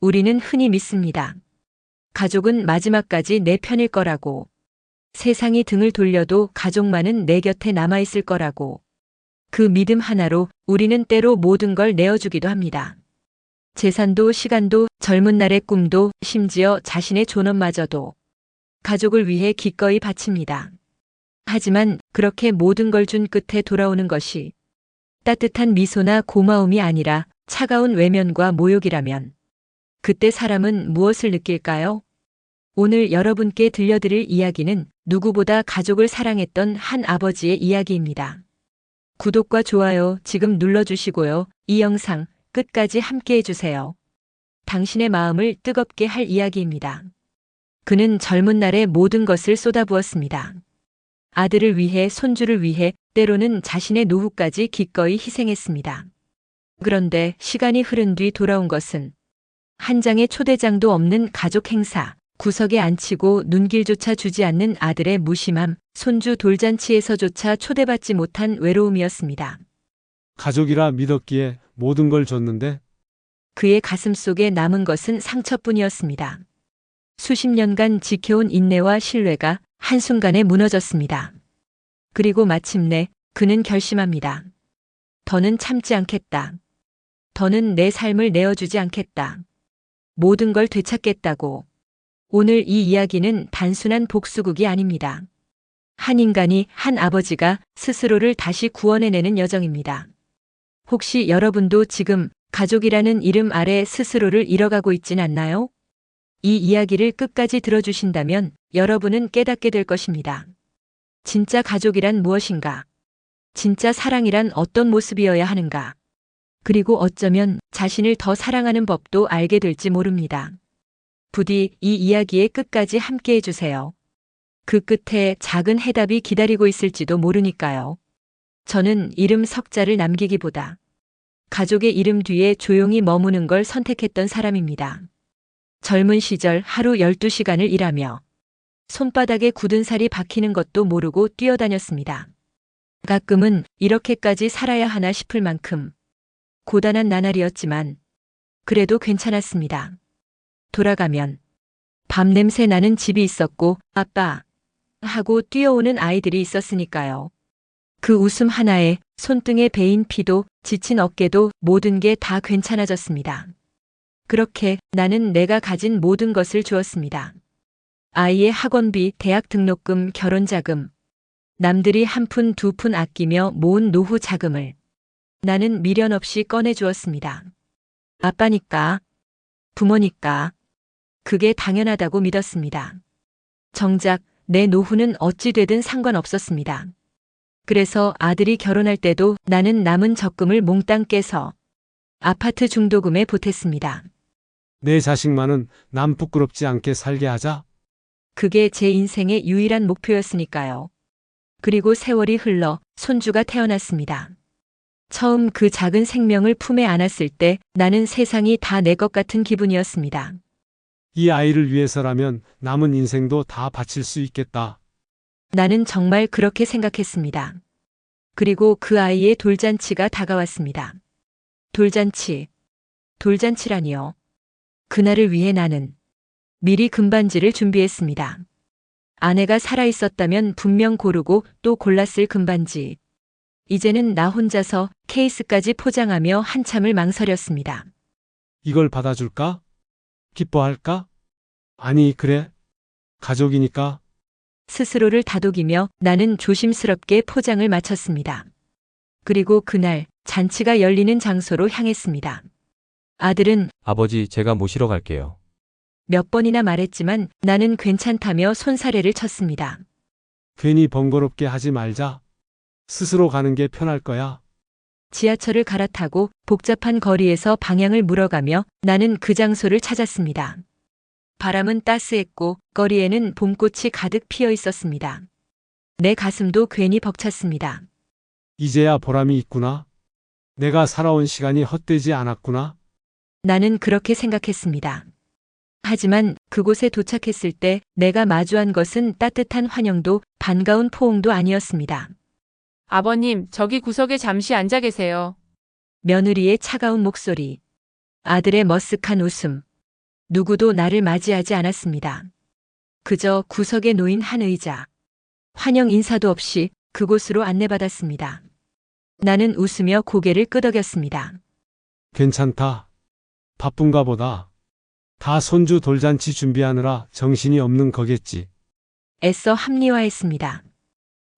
우리는 흔히 믿습니다. 가족은 마지막까지 내 편일 거라고. 세상이 등을 돌려도 가족만은 내 곁에 남아있을 거라고. 그 믿음 하나로 우리는 때로 모든 걸 내어주기도 합니다. 재산도 시간도 젊은 날의 꿈도 심지어 자신의 존엄마저도 가족을 위해 기꺼이 바칩니다. 하지만 그렇게 모든 걸 준 끝에 돌아오는 것이 따뜻한 미소나 고마움이 아니라 차가운 외면과 모욕이라면 그때 사람은 무엇을 느낄까요? 오늘 여러분께 들려드릴 이야기는 누구보다 가족을 사랑했던 한 아버지의 이야기입니다. 구독과 좋아요 지금 눌러주시고요. 이 영상 끝까지 함께 해주세요. 당신의 마음을 뜨겁게 할 이야기입니다. 그는 젊은 날에 모든 것을 쏟아부었습니다. 아들을 위해, 손주를 위해, 때로는 자신의 노후까지 기꺼이 희생했습니다. 그런데 시간이 흐른 뒤 돌아온 것은 한 장의 초대장도 없는 가족 행사, 구석에 앉히고 눈길조차 주지 않는 아들의 무심함, 손주 돌잔치에서조차 초대받지 못한 외로움이었습니다. 가족이라 믿었기에 모든 걸 줬는데 그의 가슴 속에 남은 것은 상처뿐이었습니다. 수십 년간 지켜온 인내와 신뢰가 한순간에 무너졌습니다. 그리고 마침내 그는 결심합니다. 더는 참지 않겠다. 더는 내 삶을 내어주지 않겠다. 모든 걸 되찾겠다고. 오늘 이 이야기는 단순한 복수극이 아닙니다. 한 인간이, 한 아버지가 스스로를 다시 구원해내는 여정입니다. 혹시 여러분도 지금 가족이라는 이름 아래 스스로를 잃어가고 있진 않나요? 이 이야기를 끝까지 들어주신다면 여러분은 깨닫게 될 것입니다. 진짜 가족이란 무엇인가? 진짜 사랑이란 어떤 모습이어야 하는가? 그리고 어쩌면 자신을 더 사랑하는 법도 알게 될지 모릅니다. 부디 이 이야기의 끝까지 함께 해주세요. 그 끝에 작은 해답이 기다리고 있을지도 모르니까요. 저는 이름 석자를 남기기보다 가족의 이름 뒤에 조용히 머무는 걸 선택했던 사람입니다. 젊은 시절 하루 12시간을 일하며 손바닥에 굳은 살이 박히는 것도 모르고 뛰어다녔습니다. 가끔은 이렇게까지 살아야 하나 싶을 만큼 고단한 나날이었지만 그래도 괜찮았습니다. 돌아가면 밤 냄새 나는 집이 있었고 아빠 하고 뛰어오는 아이들이 있었으니까요. 그 웃음 하나에 손등에 베인 피도 지친 어깨도 모든 게 다 괜찮아졌습니다. 그렇게 나는 내가 가진 모든 것을 주었습니다. 아이의 학원비, 대학 등록금, 결혼자금, 남들이 한 푼 두 푼 아끼며 모은 노후 자금을 나는 미련 없이 꺼내주었습니다. 아빠니까, 부모니까, 그게 당연하다고 믿었습니다. 정작 내 노후는 어찌 되든 상관없었습니다. 그래서 아들이 결혼할 때도 나는 남은 적금을 몽땅 깨서 아파트 중도금에 보탰습니다. 내 자식만은 남 부끄럽지 않게 살게 하자. 그게 제 인생의 유일한 목표였으니까요. 그리고 세월이 흘러 손주가 태어났습니다. 처음 그 작은 생명을 품에 안았을 때 나는 세상이 다 내 것 같은 기분이었습니다. 이 아이를 위해서라면 남은 인생도 다 바칠 수 있겠다. 나는 정말 그렇게 생각했습니다. 그리고 그 아이의 돌잔치가 다가왔습니다. 돌잔치라니요. 그날을 위해 나는 미리 금반지를 준비했습니다. 아내가 살아있었다면 분명 고르고 또 골랐을 금반지. 이제는 나 혼자서 케이스까지 포장하며 한참을 망설였습니다. 이걸 받아줄까? 기뻐할까? 아니, 그래. 가족이니까. 스스로를 다독이며 나는 조심스럽게 포장을 마쳤습니다. 그리고 그날 잔치가 열리는 장소로 향했습니다. 아들은 아버지, 제가 모시러 갈게요. 몇 번이나 말했지만 나는 괜찮다며 손사래를 쳤습니다. 괜히 번거롭게 하지 말자. 스스로 가는 게 편할 거야. 지하철을 갈아타고 복잡한 거리에서 방향을 물어가며 나는 그 장소를 찾았습니다. 바람은 따스했고 거리에는 봄꽃이 가득 피어 있었습니다. 내 가슴도 괜히 벅찼습니다. 이제야 보람이 있구나. 내가 살아온 시간이 헛되지 않았구나. 나는 그렇게 생각했습니다. 하지만 그곳에 도착했을 때 내가 마주한 것은 따뜻한 환영도 반가운 포옹도 아니었습니다. 아버님, 저기 구석에 잠시 앉아 계세요. 며느리의 차가운 목소리, 아들의 머쓱한 웃음, 누구도 나를 맞이하지 않았습니다. 그저 구석에 놓인 한 의자. 환영 인사도 없이 그곳으로 안내받았습니다. 나는 웃으며 고개를 끄덕였습니다. 괜찮다. 바쁜가 보다. 다 손주 돌잔치 준비하느라 정신이 없는 거겠지. 애써 합리화했습니다.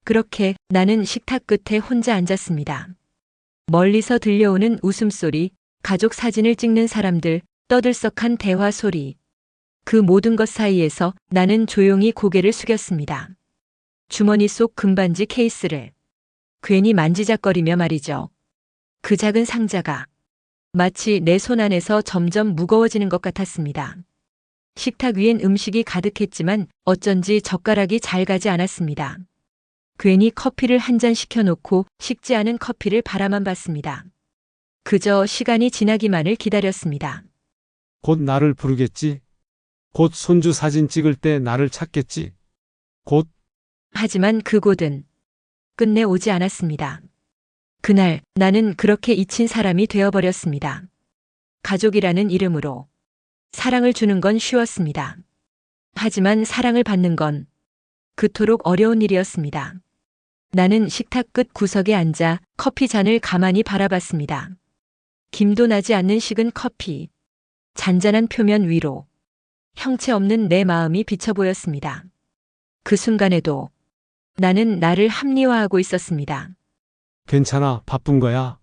그렇게 나는 식탁 끝에 혼자 앉았습니다. 멀리서 들려오는 웃음소리, 가족 사진을 찍는 사람들, 떠들썩한 대화 소리. 그 모든 것 사이에서 나는 조용히 고개를 숙였습니다. 주머니 속 금반지 케이스를 괜히 만지작거리며 말이죠. 그 작은 상자가 마치 내 손 안에서 점점 무거워지는 것 같았습니다. 식탁 위엔 음식이 가득했지만 어쩐지 젓가락이 잘 가지 않았습니다. 괜히 커피를 한 잔 시켜놓고 식지 않은 커피를 바라만 봤습니다. 그저 시간이 지나기만을 기다렸습니다. 곧 나를 부르겠지. 곧 손주 사진 찍을 때 나를 찾겠지. 곧 하지만 그곳은 끝내 오지 않았습니다. 그날 나는 그렇게 잊힌 사람이 되어버렸습니다. 가족이라는 이름으로 사랑을 주는 건 쉬웠습니다. 하지만 사랑을 받는 건 그토록 어려운 일이었습니다. 나는 식탁 끝 구석에 앉아 커피 잔을 가만히 바라봤습니다. 김도 나지 않는 식은 커피, 잔잔한 표면 위로 형체 없는 내 마음이 비쳐 보였습니다. 그 순간에도 나는 나를 합리화하고 있었습니다. 괜찮아. 바쁜 거야.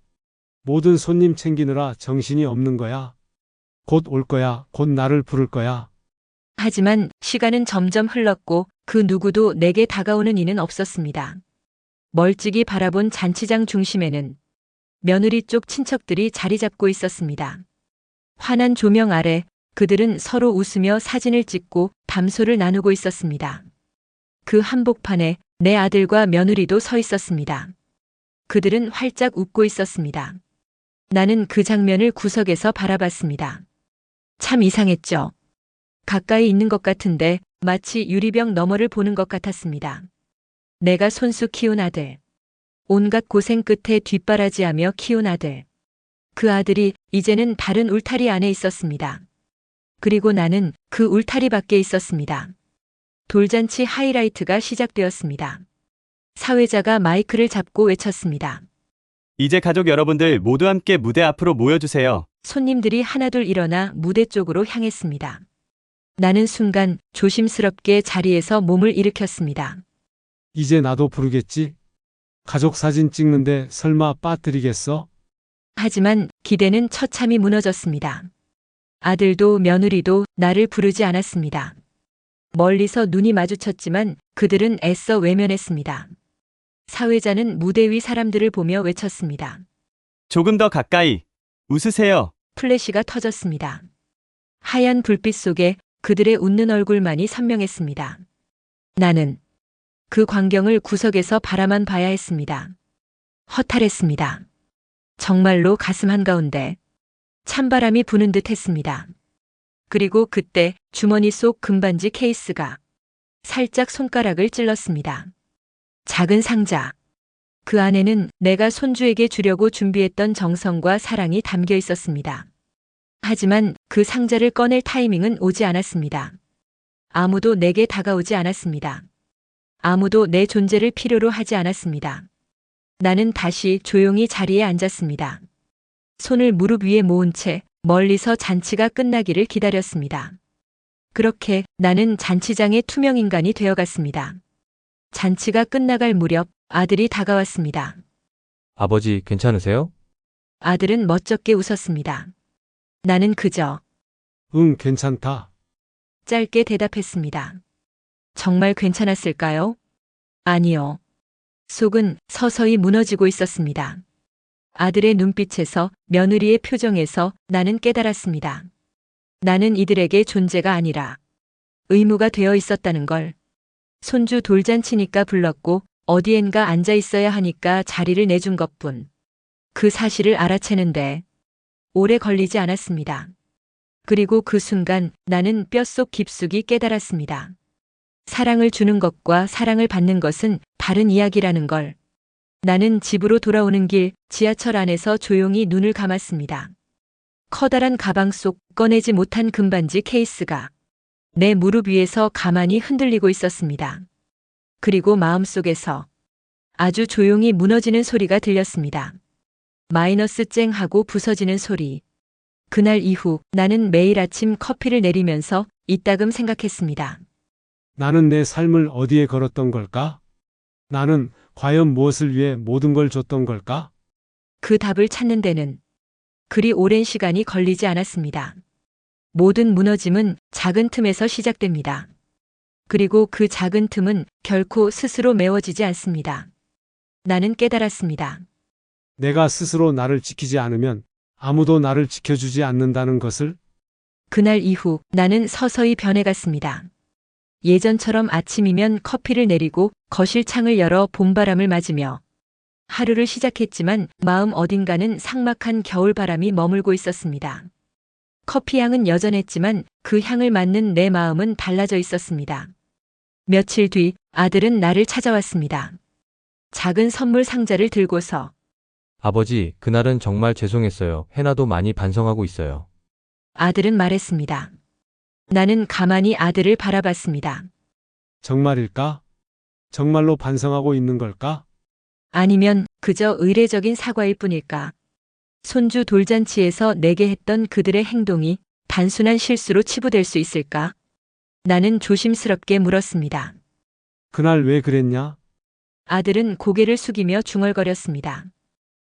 모든 손님 챙기느라 정신이 없는 거야. 곧 올 거야. 곧 나를 부를 거야. 하지만 시간은 점점 흘렀고 그 누구도 내게 다가오는 이는 없었습니다. 멀찍이 바라본 잔치장 중심에는 며느리 쪽 친척들이 자리 잡고 있었습니다. 환한 조명 아래 그들은 서로 웃으며 사진을 찍고 담소를 나누고 있었습니다. 그 한복판에 내 아들과 며느리도 서 있었습니다. 그들은 활짝 웃고 있었습니다. 나는 그 장면을 구석에서 바라봤습니다. 참 이상했죠. 가까이 있는 것 같은데 마치 유리병 너머를 보는 것 같았습니다. 내가 손수 키운 아들. 온갖 고생 끝에 뒷바라지하며 키운 아들. 그 아들이 이제는 다른 울타리 안에 있었습니다. 그리고 나는 그 울타리 밖에 있었습니다. 돌잔치 하이라이트가 시작되었습니다. 사회자가 마이크를 잡고 외쳤습니다. 이제 가족 여러분들 모두 함께 무대 앞으로 모여주세요. 손님들이 하나둘 일어나 무대 쪽으로 향했습니다. 나는 순간 조심스럽게 자리에서 몸을 일으켰습니다. 이제 나도 부르겠지. 가족 사진 찍는데 설마 빠뜨리겠어? 하지만 기대는 처참히 무너졌습니다. 아들도 며느리도 나를 부르지 않았습니다. 멀리서 눈이 마주쳤지만 그들은 애써 외면했습니다. 사회자는 무대 위 사람들을 보며 외쳤습니다. 조금 더 가까이 웃으세요. 플래시가 터졌습니다. 하얀 불빛 속에 그들의 웃는 얼굴만이 선명했습니다. 나는 그 광경을 구석에서 바라만 봐야 했습니다. 허탈했습니다. 정말로 가슴 한가운데 찬바람이 부는 듯 했습니다. 그리고 그때 주머니 속 금반지 케이스가 살짝 손가락을 찔렀습니다. 작은 상자. 그 안에는 내가 손주에게 주려고 준비했던 정성과 사랑이 담겨 있었습니다. 하지만 그 상자를 꺼낼 타이밍은 오지 않았습니다. 아무도 내게 다가오지 않았습니다. 아무도 내 존재를 필요로 하지 않았습니다. 나는 다시 조용히 자리에 앉았습니다. 손을 무릎 위에 모은 채 멀리서 잔치가 끝나기를 기다렸습니다. 그렇게 나는 잔치장의 투명 인간이 되어갔습니다. 잔치가 끝나갈 무렵 아들이 다가왔습니다. 아버지, 괜찮으세요? 아들은 멋쩍게 웃었습니다. 나는 그저 응, 괜찮다. 짧게 대답했습니다. 정말 괜찮았을까요? 아니요. 속은 서서히 무너지고 있었습니다. 아들의 눈빛에서 며느리의 표정에서 나는 깨달았습니다. 나는 이들에게 존재가 아니라 의무가 되어 있었다는 걸. 손주 돌잔치니까 불렀고 어디엔가 앉아 있어야 하니까 자리를 내준 것뿐. 그 사실을 알아채는데 오래 걸리지 않았습니다. 그리고 그 순간 나는 뼛속 깊숙이 깨달았습니다. 사랑을 주는 것과 사랑을 받는 것은 다른 이야기라는 걸. 나는 집으로 돌아오는 길 지하철 안에서 조용히 눈을 감았습니다. 커다란 가방 속 꺼내지 못한 금반지 케이스가 내 무릎 위에서 가만히 흔들리고 있었습니다. 그리고 마음속에서 아주 조용히 무너지는 소리가 들렸습니다. 마이너스 쨍 하고 부서지는 소리. 그날 이후 나는 매일 아침 커피를 내리면서 이따금 생각했습니다. 나는 내 삶을 어디에 걸었던 걸까? 나는 과연 무엇을 위해 모든 걸 줬던 걸까? 그 답을 찾는 데는 그리 오랜 시간이 걸리지 않았습니다. 모든 무너짐은 작은 틈에서 시작됩니다. 그리고 그 작은 틈은 결코 스스로 메워지지 않습니다. 나는 깨달았습니다. 내가 스스로 나를 지키지 않으면 아무도 나를 지켜주지 않는다는 것을. 그날 이후 나는 서서히 변해갔습니다. 예전처럼 아침이면 커피를 내리고 거실 창을 열어 봄바람을 맞으며 하루를 시작했지만 마음 어딘가는 삭막한 겨울바람이 머물고 있었습니다. 커피 향은 여전했지만 그 향을 맡는 내 마음은 달라져 있었습니다. 며칠 뒤 아들은 나를 찾아왔습니다. 작은 선물 상자를 들고서 아버지, 그날은 정말 죄송했어요. 해나도 많이 반성하고 있어요. 아들은 말했습니다. 나는 가만히 아들을 바라봤습니다. 정말일까? 정말로 반성하고 있는 걸까? 아니면 그저 의례적인 사과일 뿐일까? 손주 돌잔치에서 내게 했던 그들의 행동이 단순한 실수로 치부될 수 있을까? 나는 조심스럽게 물었습니다. 그날 왜 그랬냐? 아들은 고개를 숙이며 중얼거렸습니다.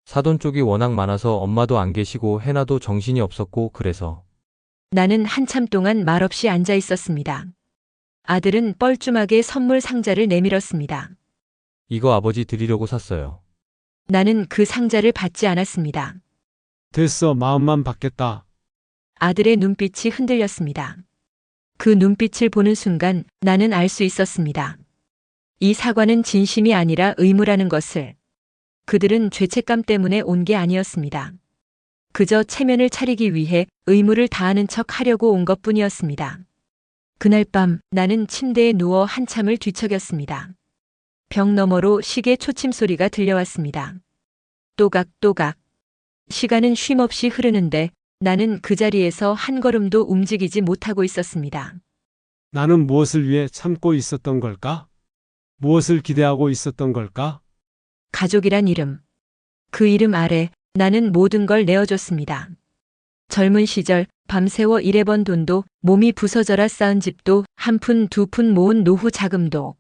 사돈 쪽이 워낙 많아서 엄마도 안 계시고 해나도 정신이 없었고 그래서. 나는 한참 동안 말없이 앉아 있었습니다. 아들은 뻘쭘하게 선물 상자를 내밀었습니다. 이거 아버지 드리려고 샀어요. 나는 그 상자를 받지 않았습니다. 됐어, 마음만 받겠다. 아들의 눈빛이 흔들렸습니다. 그 눈빛을 보는 순간 나는 알 수 있었습니다. 이 사과는 진심이 아니라 의무라는 것을. 그들은 죄책감 때문에 온 게 아니었습니다. 그저 체면을 차리기 위해 의무를 다하는 척 하려고 온 것뿐이었습니다. 그날 밤 나는 침대에 누워 한참을 뒤척였습니다. 벽 너머로 시계 초침 소리가 들려왔습니다. 또각또각. 시간은 쉼없이 흐르는데 나는 그 자리에서 한 걸음도 움직이지 못하고 있었습니다. 나는 무엇을 위해 참고 있었던 걸까? 무엇을 기대하고 있었던 걸까? 가족이란 이름. 그 이름 아래 나는 모든 걸 내어줬습니다. 젊은 시절 밤새워 일해번 돈도 몸이 부서져라 쌓은 집도 한 푼 두 푼 모은 노후 자금도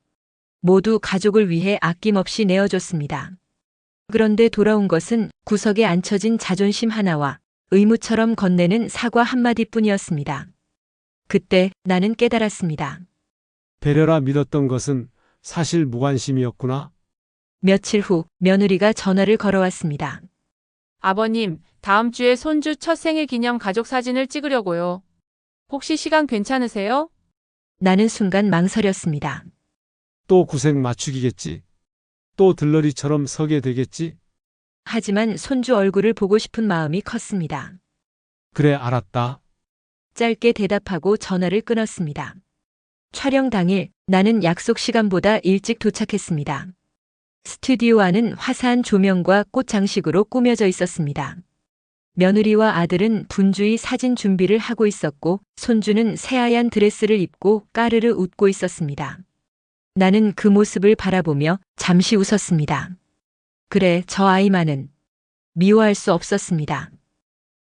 모두 가족을 위해 아낌없이 내어줬습니다. 그런데 돌아온 것은 구석에 앉혀진 자존심 하나와 의무처럼 건네는 사과 한마디뿐이었습니다. 그때 나는 깨달았습니다. 배려라 믿었던 것은 사실 무관심이었구나. 며칠 후 며느리가 전화를 걸어왔습니다. 아버님, 다음 주에 손주 첫 생일 기념 가족 사진을 찍으려고요. 혹시 시간 괜찮으세요? 나는 순간 망설였습니다. 또 구색 맞추기겠지. 또 들러리처럼 서게 되겠지. 하지만 손주 얼굴을 보고 싶은 마음이 컸습니다. 그래, 알았다. 짧게 대답하고 전화를 끊었습니다. 촬영 당일 나는 약속 시간보다 일찍 도착했습니다. 스튜디오 안은 화사한 조명과 꽃 장식으로 꾸며져 있었습니다. 며느리와 아들은 분주히 사진 준비를 하고 있었고 손주는 새하얀 드레스를 입고 까르르 웃고 있었습니다. 나는 그 모습을 바라보며 잠시 웃었습니다. 그래, 저 아이만은 미워할 수 없었습니다.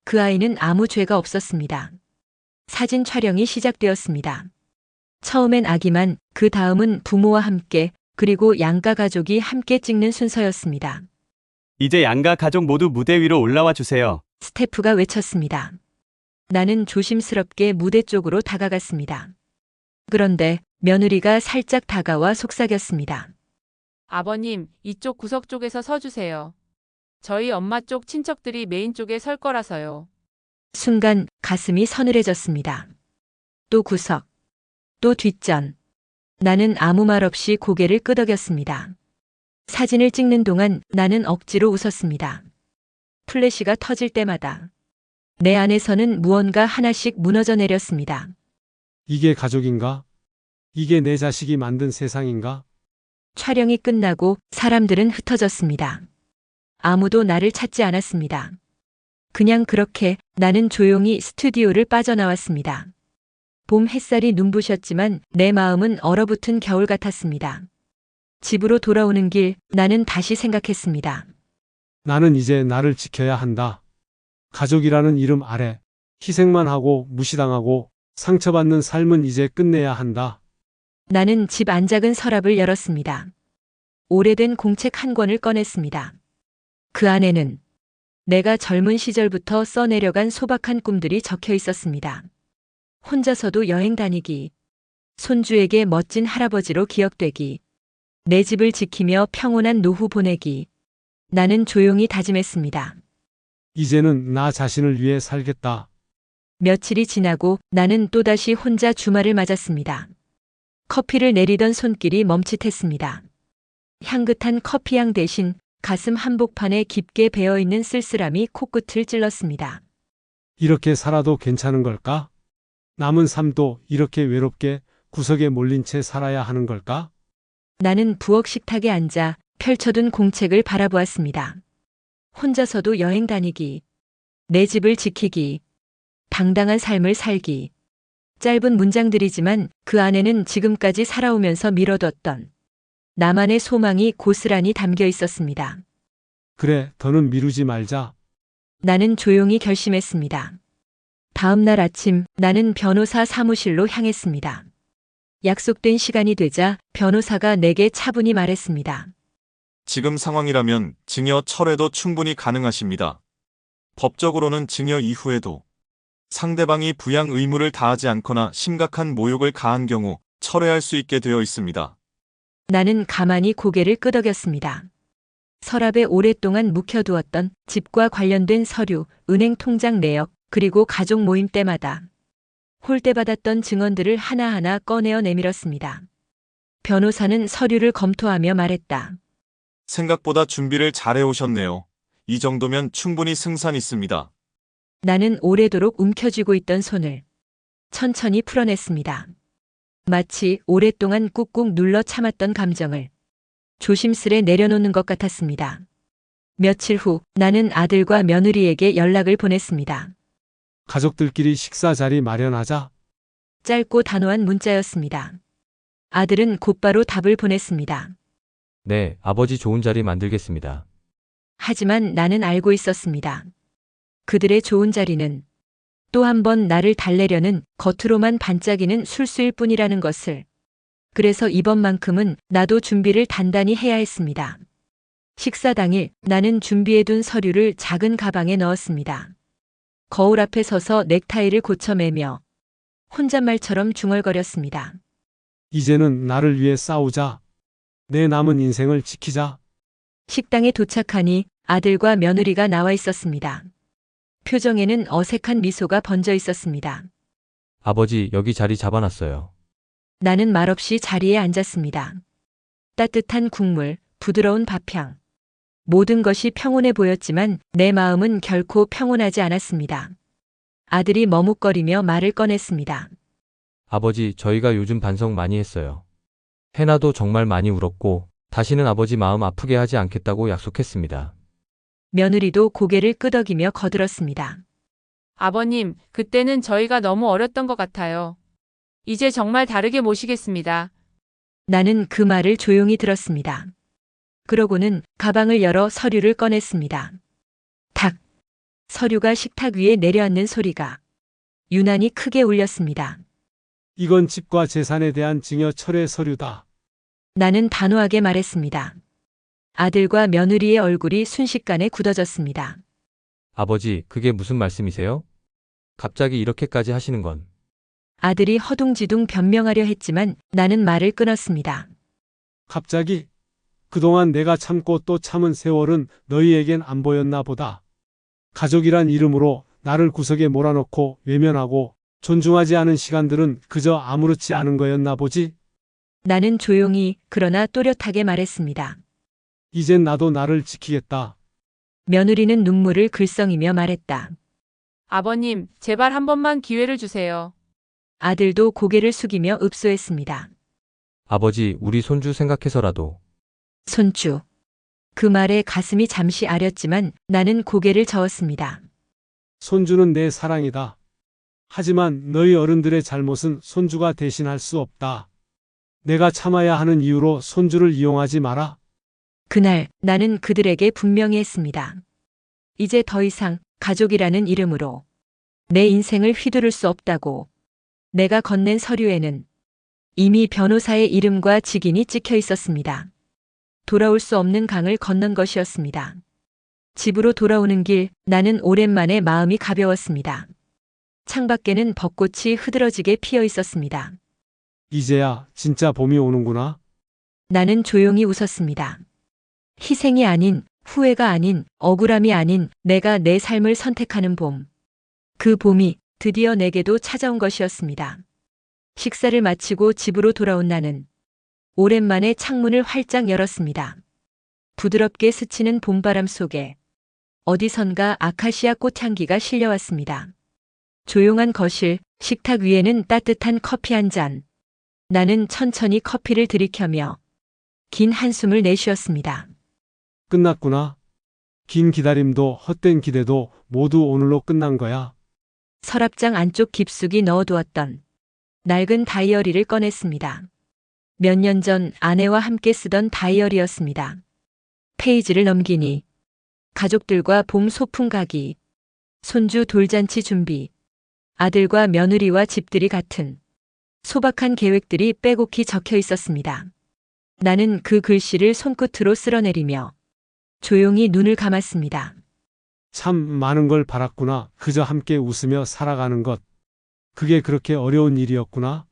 그 아이는 아무 죄가 없었습니다. 사진 촬영이 시작되었습니다. 처음엔 아기만, 그 다음은 부모와 함께, 그리고 양가 가족이 함께 찍는 순서였습니다. 이제 양가 가족 모두 무대 위로 올라와 주세요. 스태프가 외쳤습니다. 나는 조심스럽게 무대 쪽으로 다가갔습니다. 그런데 며느리가 살짝 다가와 속삭였습니다. 아버님, 이쪽 구석 쪽에서 서주세요. 저희 엄마 쪽 친척들이 메인 쪽에 설 거라서요. 순간 가슴이 서늘해졌습니다. 또 구석, 또 뒷전. 나는 아무 말 없이 고개를 끄덕였습니다. 사진을 찍는 동안 나는 억지로 웃었습니다. 플래시가 터질 때마다 내 안에서는 무언가 하나씩 무너져 내렸습니다. 이게 가족인가? 이게 내 자식이 만든 세상인가? 촬영이 끝나고 사람들은 흩어졌습니다. 아무도 나를 찾지 않았습니다. 그냥 그렇게 나는 조용히 스튜디오를 빠져나왔습니다. 봄 햇살이 눈부셨지만 내 마음은 얼어붙은 겨울 같았습니다. 집으로 돌아오는 길 나는 다시 생각했습니다. 나는 이제 나를 지켜야 한다. 가족이라는 이름 아래 희생만 하고 무시당하고 상처받는 삶은 이제 끝내야 한다. 나는 집 안작은 서랍을 열었습니다. 오래된 공책 한 권을 꺼냈습니다. 그 안에는 내가 젊은 시절부터 써내려간 소박한 꿈들이 적혀 있었습니다. 혼자서도 여행 다니기, 손주에게 멋진 할아버지로 기억되기, 내 집을 지키며 평온한 노후 보내기. 나는 조용히 다짐했습니다. 이제는 나 자신을 위해 살겠다. 며칠이 지나고 나는 또다시 혼자 주말을 맞았습니다. 커피를 내리던 손길이 멈칫했습니다. 향긋한 커피향 대신 가슴 한복판에 깊게 배어있는 쓸쓸함이 코끝을 찔렀습니다. 이렇게 살아도 괜찮은 걸까? 남은 삶도 이렇게 외롭게 구석에 몰린 채 살아야 하는 걸까? 나는 부엌 식탁에 앉아 펼쳐둔 공책을 바라보았습니다. 혼자서도 여행 다니기, 내 집을 지키기, 당당한 삶을 살기. 짧은 문장들이지만 그 안에는 지금까지 살아오면서 미뤄뒀던 나만의 소망이 고스란히 담겨 있었습니다. 그래, 더는 미루지 말자. 나는 조용히 결심했습니다. 다음 날 아침 나는 변호사 사무실로 향했습니다. 약속된 시간이 되자 변호사가 내게 차분히 말했습니다. 지금 상황이라면 증여 철회도 충분히 가능하십니다. 법적으로는 증여 이후에도 상대방이 부양 의무를 다하지 않거나 심각한 모욕을 가한 경우 철회할 수 있게 되어 있습니다. 나는 가만히 고개를 끄덕였습니다. 서랍에 오랫동안 묵혀두었던 집과 관련된 서류, 은행 통장 내역, 그리고 가족 모임 때마다 홀대받았던 증언들을 하나하나 꺼내어 내밀었습니다. 변호사는 서류를 검토하며 말했다. 생각보다 준비를 잘해 오셨네요. 이 정도면 충분히 승산 있습니다. 나는 오래도록 움켜쥐고 있던 손을 천천히 풀어냈습니다. 마치 오랫동안 꾹꾹 눌러 참았던 감정을 조심스레 내려놓는 것 같았습니다. 며칠 후 나는 아들과 며느리에게 연락을 보냈습니다. 가족들끼리 식사 자리 마련하자. 짧고 단호한 문자였습니다. 아들은 곧바로 답을 보냈습니다. 네, 아버지 좋은 자리 만들겠습니다. 하지만 나는 알고 있었습니다. 그들의 좋은 자리는 또 한 번 나를 달래려는 겉으로만 반짝이는 술수일 뿐이라는 것을. 그래서 이번만큼은 나도 준비를 단단히 해야 했습니다. 식사 당일 나는 준비해둔 서류를 작은 가방에 넣었습니다. 거울 앞에 서서 넥타이를 고쳐매며 혼잣말처럼 중얼거렸습니다. 이제는 나를 위해 싸우자. 내 남은 인생을 지키자. 식당에 도착하니 아들과 며느리가 나와 있었습니다. 표정에는 어색한 미소가 번져 있었습니다. 아버지, 여기 자리 잡아놨어요. 나는 말없이 자리에 앉았습니다. 따뜻한 국물, 부드러운 밥향. 모든 것이 평온해 보였지만 내 마음은 결코 평온하지 않았습니다. 아들이 머뭇거리며 말을 꺼냈습니다. 아버지, 저희가 요즘 반성 많이 했어요. 해나도 정말 많이 울었고, 다시는 아버지 마음 아프게 하지 않겠다고 약속했습니다. 며느리도 고개를 끄덕이며 거들었습니다. 아버님, 그때는 저희가 너무 어렸던 것 같아요. 이제 정말 다르게 모시겠습니다. 나는 그 말을 조용히 들었습니다. 그러고는 가방을 열어 서류를 꺼냈습니다. 탁! 서류가 식탁 위에 내려앉는 소리가 유난히 크게 울렸습니다. 이건 집과 재산에 대한 증여 철회 서류다. 나는 단호하게 말했습니다. 아들과 며느리의 얼굴이 순식간에 굳어졌습니다. 아버지, 그게 무슨 말씀이세요? 갑자기 이렇게까지 하시는 건. 아들이 허둥지둥 변명하려 했지만 나는 말을 끊었습니다. 갑자기 그동안 내가 참고 또 참은 세월은 너희에겐 안 보였나 보다. 가족이란 이름으로 나를 구석에 몰아넣고 외면하고 존중하지 않은 시간들은 그저 아무렇지 않은 거였나 보지. 나는 조용히 그러나 또렷하게 말했습니다. 이젠 나도 나를 지키겠다. 며느리는 눈물을 글썽이며 말했다. 아버님, 제발 한 번만 기회를 주세요. 아들도 고개를 숙이며 읍소했습니다. 아버지, 우리 손주 생각해서라도. 손주. 그 말에 가슴이 잠시 아렸지만 나는 고개를 저었습니다. 손주는 내 사랑이다. 하지만 너희 어른들의 잘못은 손주가 대신할 수 없다. 내가 참아야 하는 이유로 손주를 이용하지 마라. 그날 나는 그들에게 분명히 했습니다. 이제 더 이상 가족이라는 이름으로 내 인생을 휘두를 수 없다고. 내가 건넨 서류에는 이미 변호사의 이름과 직인이 찍혀 있었습니다. 돌아올 수 없는 강을 건넌 것이었습니다. 집으로 돌아오는 길 나는 오랜만에 마음이 가벼웠습니다. 창밖에는 벚꽃이 흐드러지게 피어 있었습니다. 이제야 진짜 봄이 오는구나. 나는 조용히 웃었습니다. 희생이 아닌, 후회가 아닌, 억울함이 아닌 내가 내 삶을 선택하는 봄. 그 봄이 드디어 내게도 찾아온 것이었습니다. 식사를 마치고 집으로 돌아온 나는 오랜만에 창문을 활짝 열었습니다. 부드럽게 스치는 봄바람 속에 어디선가 아카시아 꽃향기가 실려왔습니다. 조용한 거실, 식탁 위에는 따뜻한 커피 한 잔. 나는 천천히 커피를 들이켜며 긴 한숨을 내쉬었습니다. 끝났구나. 긴 기다림도 헛된 기대도 모두 오늘로 끝난 거야. 서랍장 안쪽 깊숙이 넣어두었던 낡은 다이어리를 꺼냈습니다. 몇 년 전 아내와 함께 쓰던 다이어리였습니다. 페이지를 넘기니 가족들과 봄 소풍 가기, 손주 돌잔치 준비, 아들과 며느리와 집들이 같은 소박한 계획들이 빼곡히 적혀 있었습니다. 나는 그 글씨를 손끝으로 쓸어내리며 조용히 눈을 감았습니다. 참 많은 걸 바랐구나. 그저 함께 웃으며 살아가는 것. 그게 그렇게 어려운 일이었구나.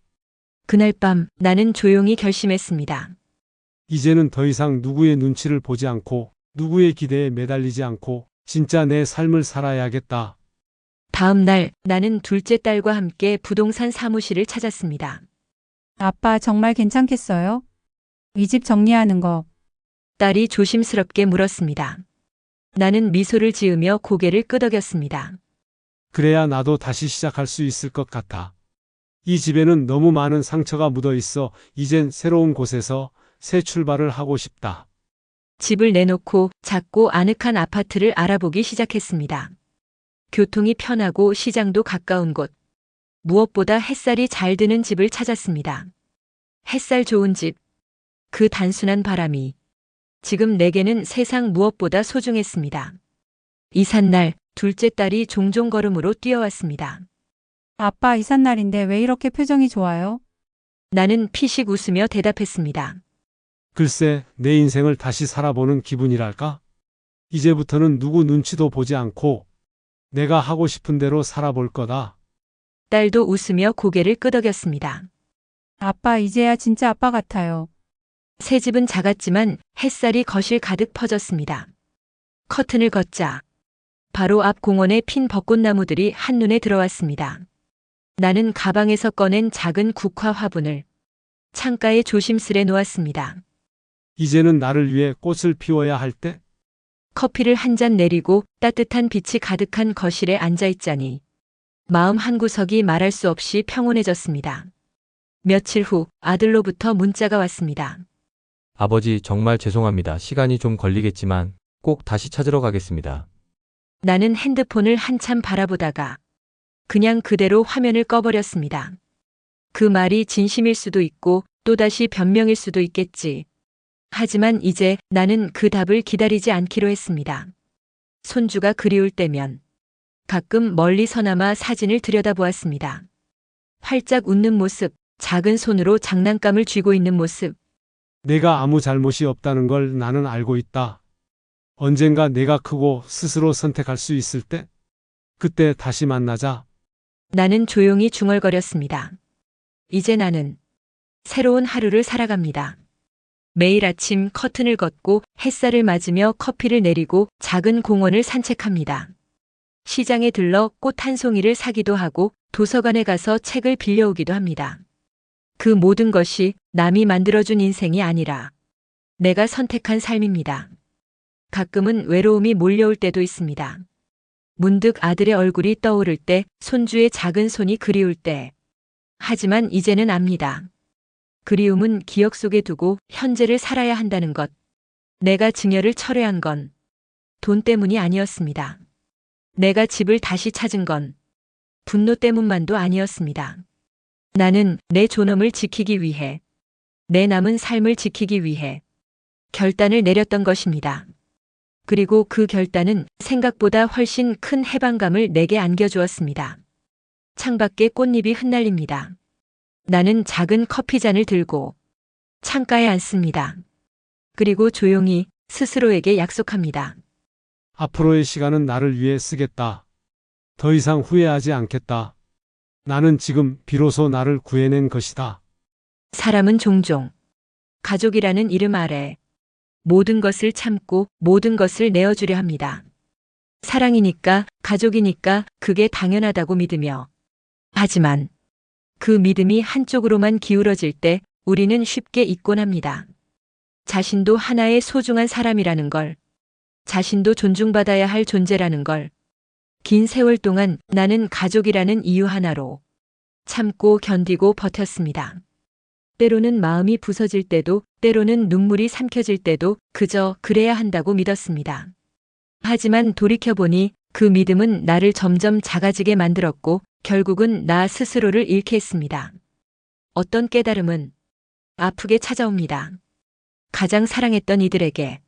그날 밤 나는 조용히 결심했습니다. 이제는 더 이상 누구의 눈치를 보지 않고 누구의 기대에 매달리지 않고 진짜 내 삶을 살아야겠다. 다음 날 나는 둘째 딸과 함께 부동산 사무실을 찾았습니다. 아빠 정말 괜찮겠어요? 이 집 정리하는 거. 딸이 조심스럽게 물었습니다. 나는 미소를 지으며 고개를 끄덕였습니다. 그래야 나도 다시 시작할 수 있을 것 같아. 이 집에는 너무 많은 상처가 묻어 있어 이젠 새로운 곳에서 새 출발을 하고 싶다. 집을 내놓고 작고 아늑한 아파트를 알아보기 시작했습니다. 교통이 편하고 시장도 가까운 곳. 무엇보다 햇살이 잘 드는 집을 찾았습니다. 햇살 좋은 집. 그 단순한 바람이 지금 내게는 세상 무엇보다 소중했습니다. 이삿날 둘째 딸이 종종 걸음으로 뛰어왔습니다. 아빠 이삿날인데 왜 이렇게 표정이 좋아요? 나는 피식 웃으며 대답했습니다. 글쎄, 내 인생을 다시 살아보는 기분이랄까? 이제부터는 누구 눈치도 보지 않고 내가 하고 싶은 대로 살아볼 거다. 딸도 웃으며 고개를 끄덕였습니다. 아빠 이제야 진짜 아빠 같아요. 새 집은 작았지만 햇살이 거실 가득 퍼졌습니다. 커튼을 걷자 바로 앞 공원에 핀 벚꽃나무들이 한눈에 들어왔습니다. 나는 가방에서 꺼낸 작은 국화 화분을 창가에 조심스레 놓았습니다. 이제는 나를 위해 꽃을 피워야 할 때? 커피를 한 잔 내리고 따뜻한 빛이 가득한 거실에 앉아있자니 마음 한구석이 말할 수 없이 평온해졌습니다. 며칠 후 아들로부터 문자가 왔습니다. 아버지 정말 죄송합니다. 시간이 좀 걸리겠지만 꼭 다시 찾으러 가겠습니다. 나는 핸드폰을 한참 바라보다가 그냥 그대로 화면을 꺼버렸습니다. 그 말이 진심일 수도 있고 또다시 변명일 수도 있겠지. 하지만 이제 나는 그 답을 기다리지 않기로 했습니다. 손주가 그리울 때면 가끔 멀리서나마 사진을 들여다보았습니다. 활짝 웃는 모습, 작은 손으로 장난감을 쥐고 있는 모습. 내가 아무 잘못이 없다는 걸 나는 알고 있다. 언젠가 내가 크고 스스로 선택할 수 있을 때? 그때 다시 만나자. 나는 조용히 중얼거렸습니다. 이제 나는 새로운 하루를 살아갑니다. 매일 아침 커튼을 걷고 햇살을 맞으며 커피를 내리고 작은 공원을 산책합니다. 시장에 들러 꽃 한 송이를 사기도 하고 도서관에 가서 책을 빌려오기도 합니다. 그 모든 것이 남이 만들어준 인생이 아니라 내가 선택한 삶입니다. 가끔은 외로움이 몰려올 때도 있습니다. 문득 아들의 얼굴이 떠오를 때, 손주의 작은 손이 그리울 때. 하지만 이제는 압니다. 그리움은 기억 속에 두고 현재를 살아야 한다는 것. 내가 증여를 철회한 건 돈 때문이 아니었습니다. 내가 집을 다시 찾은 건 분노 때문만도 아니었습니다. 나는 내 존엄을 지키기 위해, 내 남은 삶을 지키기 위해 결단을 내렸던 것입니다. 그리고 그 결단은 생각보다 훨씬 큰 해방감을 내게 안겨주었습니다. 창밖에 꽃잎이 흩날립니다. 나는 작은 커피잔을 들고 창가에 앉습니다. 그리고 조용히 스스로에게 약속합니다. 앞으로의 시간은 나를 위해 쓰겠다. 더 이상 후회하지 않겠다. 나는 지금 비로소 나를 구해낸 것이다. 사람은 종종 가족이라는 이름 아래 모든 것을 참고 모든 것을 내어주려 합니다. 사랑이니까, 가족이니까 그게 당연하다고 믿으며. 하지만 그 믿음이 한쪽으로만 기울어질 때 우리는 쉽게 잊곤 합니다. 자신도 하나의 소중한 사람이라는 걸, 자신도 존중받아야 할 존재라는 걸. 긴 세월 동안 나는 가족이라는 이유 하나로 참고 견디고 버텼습니다. 때로는 마음이 부서질 때도, 때로는 눈물이 삼켜질 때도 그저 그래야 한다고 믿었습니다. 하지만 돌이켜보니 그 믿음은 나를 점점 작아지게 만들었고 결국은 나 스스로를 잃게 했습니다. 어떤 깨달음은 아프게 찾아옵니다. 가장 사랑했던 이들에게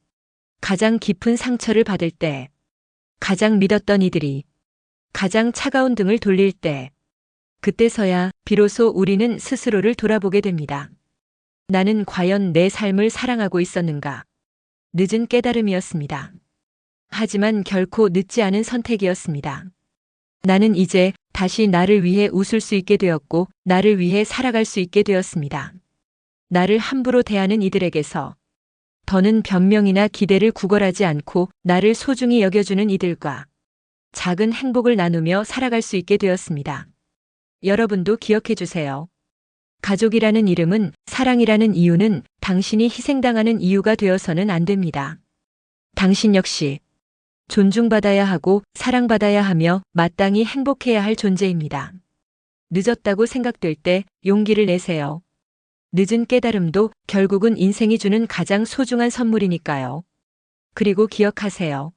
가장 깊은 상처를 받을 때, 가장 믿었던 이들이 가장 차가운 등을 돌릴 때, 그때서야 비로소 우리는 스스로를 돌아보게 됩니다. 나는 과연 내 삶을 사랑하고 있었는가? 늦은 깨달음이었습니다. 하지만 결코 늦지 않은 선택이었습니다. 나는 이제 다시 나를 위해 웃을 수 있게 되었고, 나를 위해 살아갈 수 있게 되었습니다. 나를 함부로 대하는 이들에게서 더는 변명이나 기대를 구걸하지 않고 나를 소중히 여겨주는 이들과 작은 행복을 나누며 살아갈 수 있게 되었습니다. 여러분도 기억해 주세요. 가족이라는 이름은, 사랑이라는 이유는 당신이 희생당하는 이유가 되어서는 안 됩니다. 당신 역시 존중받아야 하고 사랑받아야 하며 마땅히 행복해야 할 존재입니다. 늦었다고 생각될 때 용기를 내세요. 늦은 깨달음도 결국은 인생이 주는 가장 소중한 선물이니까요. 그리고 기억하세요.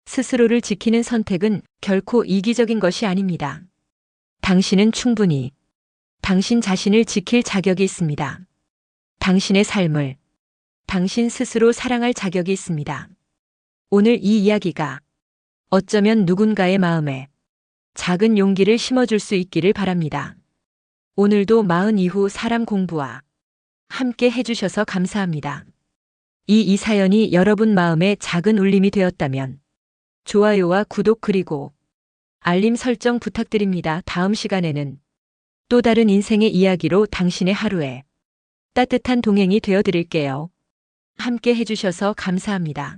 스스로를 지키는 선택은 결코 이기적인 것이 아닙니다. 당신은 충분히 당신 자신을 지킬 자격이 있습니다. 당신의 삶을 당신 스스로 사랑할 자격이 있습니다. 오늘 이 이야기가 어쩌면 누군가의 마음에 작은 용기를 심어줄 수 있기를 바랍니다. 오늘도 마흔 이후 사람 공부와 함께 해주셔서 감사합니다. 이 사연이 여러분 마음에 작은 울림이 되었다면 좋아요와 구독 그리고 알림 설정 부탁드립니다. 다음 시간에는 또 다른 인생의 이야기로 당신의 하루에 따뜻한 동행이 되어 드릴게요. 함께 해주셔서 감사합니다.